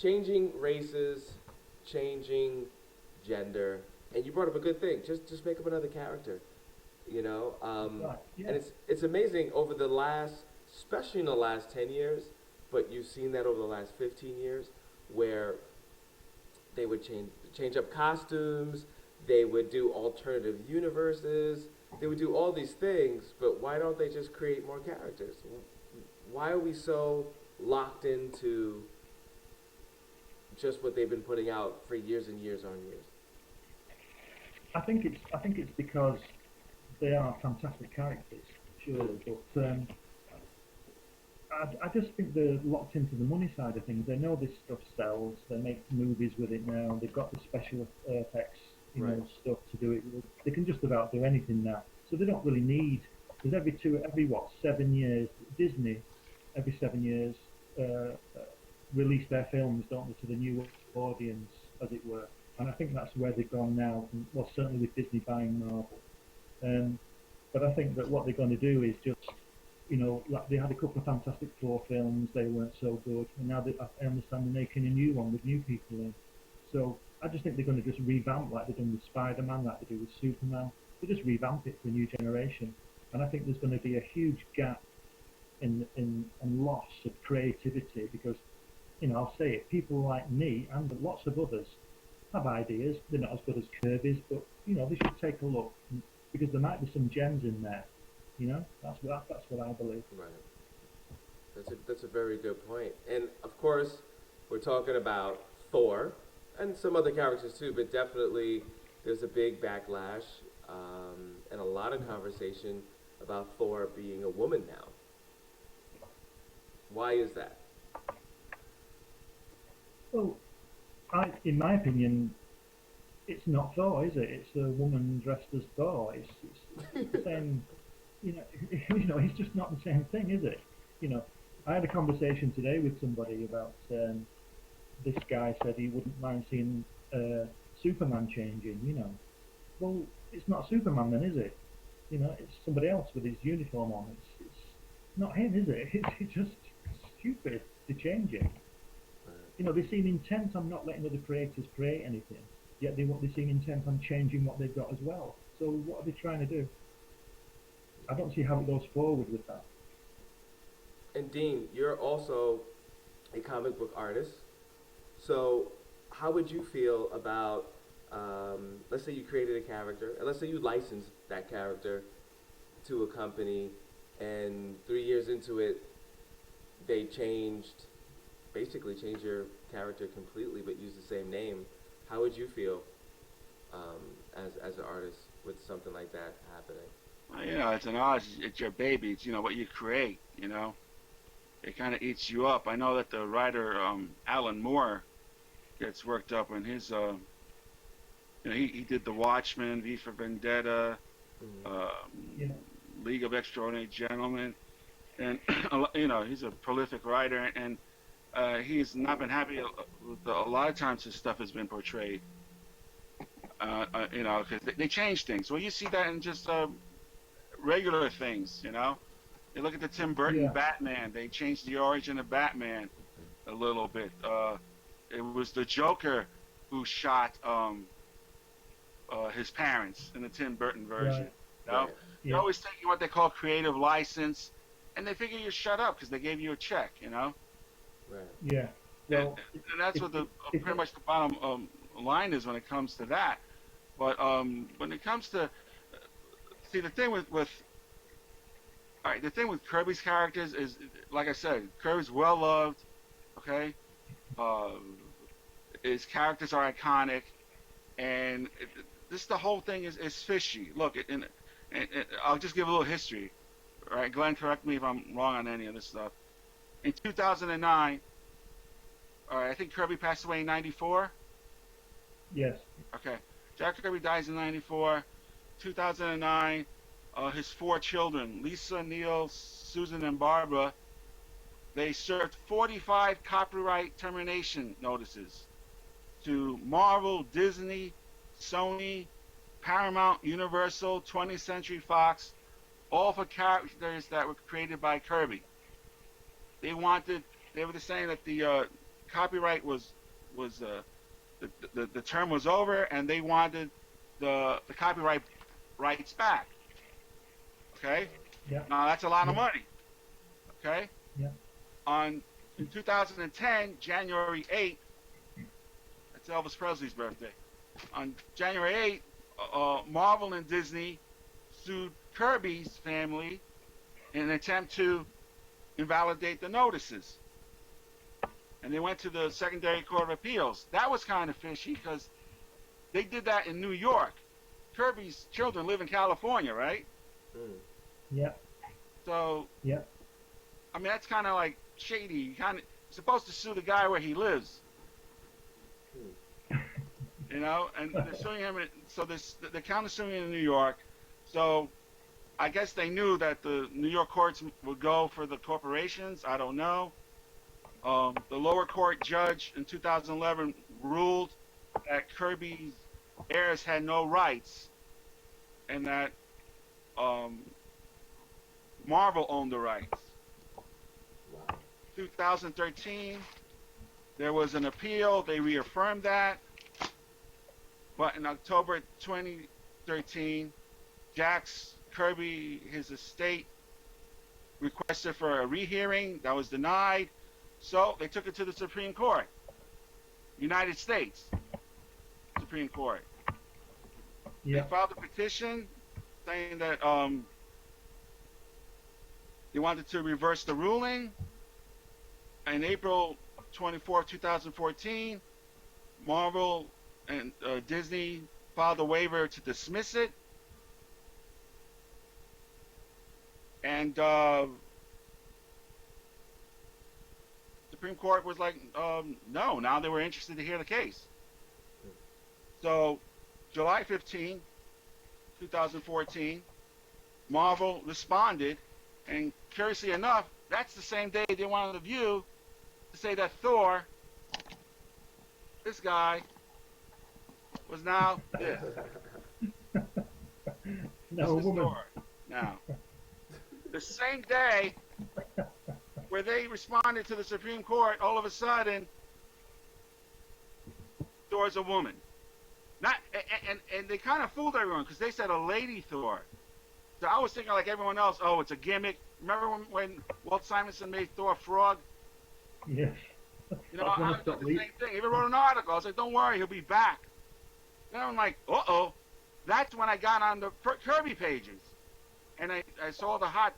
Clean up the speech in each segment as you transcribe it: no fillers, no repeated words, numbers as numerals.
changing races, changing gender, and you brought up a good thing. Just make up another character, you know. Right. And Yeah. it's amazing over the last, especially in the last 10 years, but you've seen that over the last 15 years, where they would change up costumes, they would do alternative universes, they would do all these things. But why don't they just create more characters? Why are we so locked into just what they've been putting out for years and years on years? I think it's because they are fantastic characters, Mm. surely, but I just think they're locked into the money side of things. They know this stuff sells. They make movies with it now. They've got the special effects, Right. stuff to do it with. They can just about do anything now. So they don't really need. Because every what 7 years, Disney, every 7 years, uh, uh, release their films, don't they, to the new audience, as it were. And I think that's where they've gone now. Well, certainly with Disney buying Marvel. Um, but I think that what they're going to do is just, like they had a couple of Fantastic Four films, they weren't so good, and now I understand they're making a new one with new people in. So I just think they're going to just revamp like they've done with Spider-Man, like they do with Superman. They just revamp it for a new generation, and I think there's going to be a huge gap in and loss of creativity because, I'll say it, people like me and lots of others have ideas. They're not as good as Kirby's, but they should take a look because there might be some gems in there. That's what I believe. Right. That's a very good point. And of course, we're talking about Thor and some other characters too, but definitely there's a big backlash and a lot of conversation about Thor being a woman now. Why is that? Well, in my opinion, it's not Thor, is it? It's a woman dressed as Thor. It's the same. You know, it's just not the same thing, is it? You know, I had a conversation today with somebody about this guy said he wouldn't mind seeing Superman changing. Well, it's not Superman then, is it? It's somebody else with his uniform on. It's not him, is it? It's just stupid to change it. They seem intent on not letting other creators create anything, yet they seem intent on changing what they've got as well. So what are they trying to do? I don't see how it goes forward with that. And Dean, you're also a comic book artist. So, how would you feel about, let's say you created a character, and let's say you licensed that character to a company, and 3 years into it, they basically changed your character completely, but used the same name. How would you feel as an artist with something like that happening? Well, it's an art. It's your baby. It's what you create. It kind of eats you up. I know that the writer Alan Moore gets worked up when his he did The Watchmen, V for Vendetta, Mm. uh, Yeah, League of Extraordinary Gentlemen, and he's a prolific writer, and he's not been happy with a lot of times his stuff has been portrayed. Because they change things. Well, you see that in just regular things. You look at the Tim Burton yeah, Batman. They changed the origin of Batman a little bit. It was the Joker who shot his parents in the Tim Burton version. right, You know, Right. you're yeah, always taking what they call creative license, and they figure you shut up because they gave you a check. Right. yeah. And, Well, and that's if what the if pretty much the bottom line is when it comes to that. But when it comes to see the thing with all right, the thing with Kirby's characters is, like I said, Kirby's well loved. Okay, uh, his characters are iconic, and this the whole thing is fishy. Look, and I'll just give a little history. All right, Glenn, correct me if I'm wrong on any of this stuff. In 2009, all right, I think Kirby passed away in '94. yes, Okay, Jack Kirby dies in '94. 2009, his four children, Lisa, Neil, Susan, and Barbara, they served 45 copyright termination notices to Marvel, Disney, Sony, Paramount, Universal, 20th Century Fox, all for characters that were created by Kirby. They wanted, they were saying that the copyright was the term was over, and they wanted the copyright rights back. Okay, Yeah. now that's a lot of Yeah. money. Okay, Yeah. In 2010, January 8th, that's Elvis Presley's birthday. On January 8th, Marvel and Disney sued Kirby's family in an attempt to invalidate the notices. And they went to the Secondary Court of Appeals. That was kind of fishy because they did that in New York. Kirby's children live in California, right? Mm. Yeah. So, Yeah. I mean, that's kind of like shady. You kind of supposed to sue the guy where he lives, you know. And they're suing him. So they're counter suing in New York. So I guess they knew that the New York courts would go for the corporations. I don't know. The lower court judge in 2011 ruled that Kirby's heirs had no rights, and that Marvel owned the rights. Wow. 2013, there was an appeal. They reaffirmed that. But in October 2013, Jax Kirby, his estate, requested for a rehearing. That was denied. So they took it to the Supreme Court, United States Supreme Court. Yeah. They filed a petition saying that they wanted to reverse the ruling. In April 24, 2014, Marvel and Disney filed a waiver to dismiss it. And Supreme Court was like, no. Now they were interested to hear the case. So, July 15, 2014, Marvel responded, and curiously enough, that's the same day they wanted The View to say that Thor, this guy, was now this. No, This is woman. Thor now. The same day where they responded to the Supreme Court, all of a sudden, Thor's a woman. Not and they kind of fooled everyone because they said a lady Thor. So I was thinking like everyone else, oh, it's a gimmick. Remember when Walt Simonson made Thor frog? Yes. You know, That's when I I did stopped the reading. same thing. He even wrote an article. I was like, don't worry, he'll be back. Then I'm like, uh-oh. That's when I got on the Kirby pages. And I saw the hot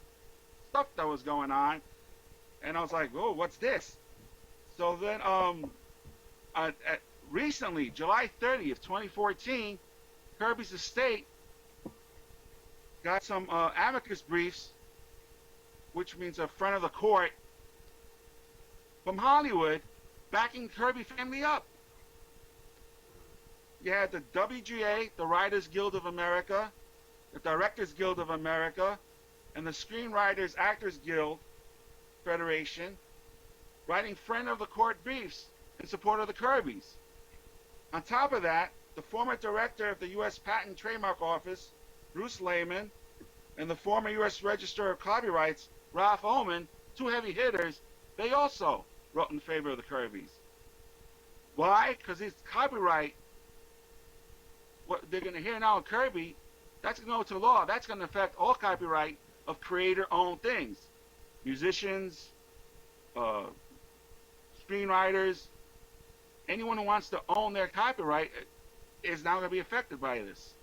stuff that was going on. And I was like, oh, what's this? So then recently, July 30th, 2014, Kirby's estate got some amicus briefs, which means a friend of the court, from Hollywood, backing Kirby family up. You had the WGA, the Writers Guild of America, the Directors Guild of America, and the Screenwriters Actors Guild Federation writing friend of the court briefs in support of the Kirbys. On top of that, the former director of the U.S. Patent and Trademark Office, Bruce Lehman, and the former U.S. Register of Copyrights, Ralph Ullman, two heavy hitters, they also wrote in favor of the Kirbys. Why? Because it's copyright. What they're going to hear now in Kirby, that's going to go to law. That's going to affect all copyright of creator-owned things. Musicians, screenwriters, anyone who wants to own their copyright is now going to be affected by this.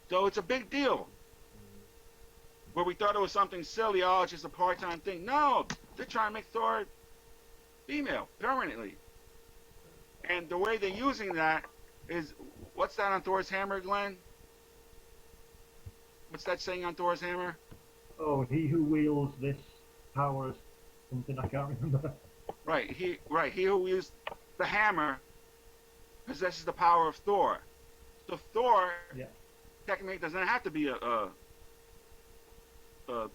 So it's a big deal. Where we thought it was something silly, oh, it's just a part-time thing. No, they're trying to make Thor female permanently. And the way they're using that is, what's that on Thor's hammer, Glenn? What's that saying on Thor's hammer? Oh, he who wields this power, something I can't remember. Right, he who wields the hammer possesses the power of Thor. So Thor, Yeah. technically, doesn't have to be the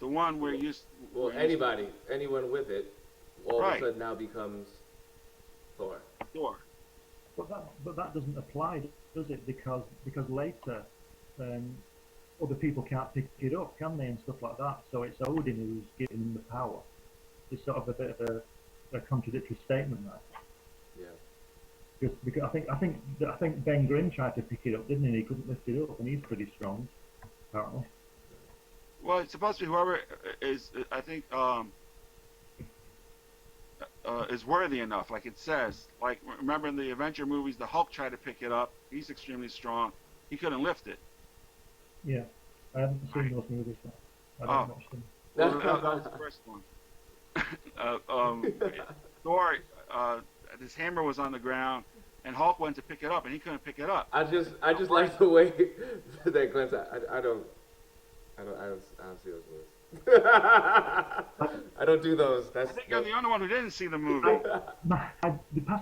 one where you. Well, anybody, anyone with it, all Right. of a sudden now becomes Thor. Thor. But that doesn't apply, does it? Because later, other people can't pick it up, can they, and stuff like that. So it's Odin who's giving them the power. It's sort of a bit of a contradictory statement there. Yeah. Because I think Ben Grimm tried to pick it up, didn't he? He couldn't lift it up, and he's pretty strong, apparently. Well, it's supposed to be whoever is, I think, is worthy enough. Like it says, like remember in the Avenger movies, the Hulk tried to pick it up. He's extremely strong. He couldn't lift it. Yeah, I haven't seen those movies. So I Oh, don't watch them. well, that was the first one. Thor, his hammer was on the ground, and Hulk went to pick it up, and he couldn't pick it up. I just like the way that Glenn said. I don't see those movies. I don't do those. I think you're the only one who didn't see the movie.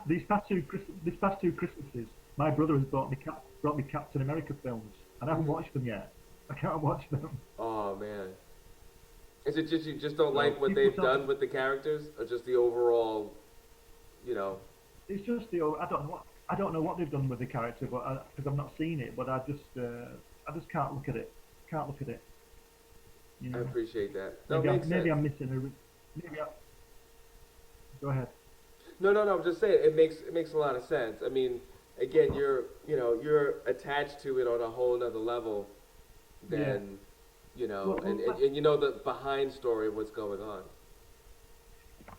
These past two Christmases, my brother has brought me Captain America films, and I haven't watched them yet. I can't watch them. Oh man, is it just you just don't like what they've done with the characters, or just the overall, you know? It's just I don't know what they've done with the character, but because I've not seen it, but I just can't look at it. Can't look at it. You know? I appreciate that. Maybe I'm missing Go ahead. No. I'm just saying it makes a lot of sense. I mean, again, you're attached to it on a whole nother level than and you know the behind story of what's going on.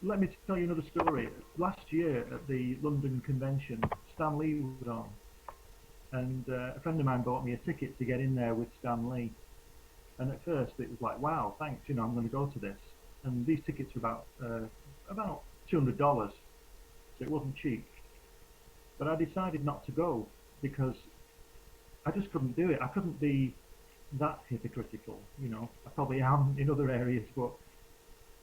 Let me tell you another story. Last year at the London convention, Stan Lee was on, and a friend of mine bought me a ticket to get in there with Stan Lee. And at first it was like, wow, thanks, I'm going to go to this. And these tickets were about $200, so it wasn't cheap. But I decided not to go because I just couldn't do it. I couldn't be that hypocritical, I probably am in other areas, but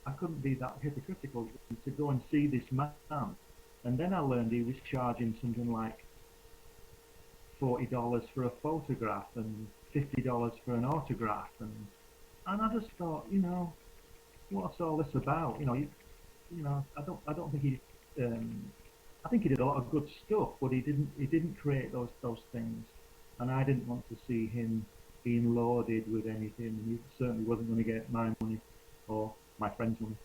I couldn't be that hypocritical to go and see this man. And then I learned he was charging something like $40 for a photograph and $50 for an autograph, and I just thought, what's all this about? I don't think he, I think he did a lot of good stuff, but he didn't create those things, and I didn't want to see him being lauded with anything. He certainly wasn't going to get my money or my friend's money.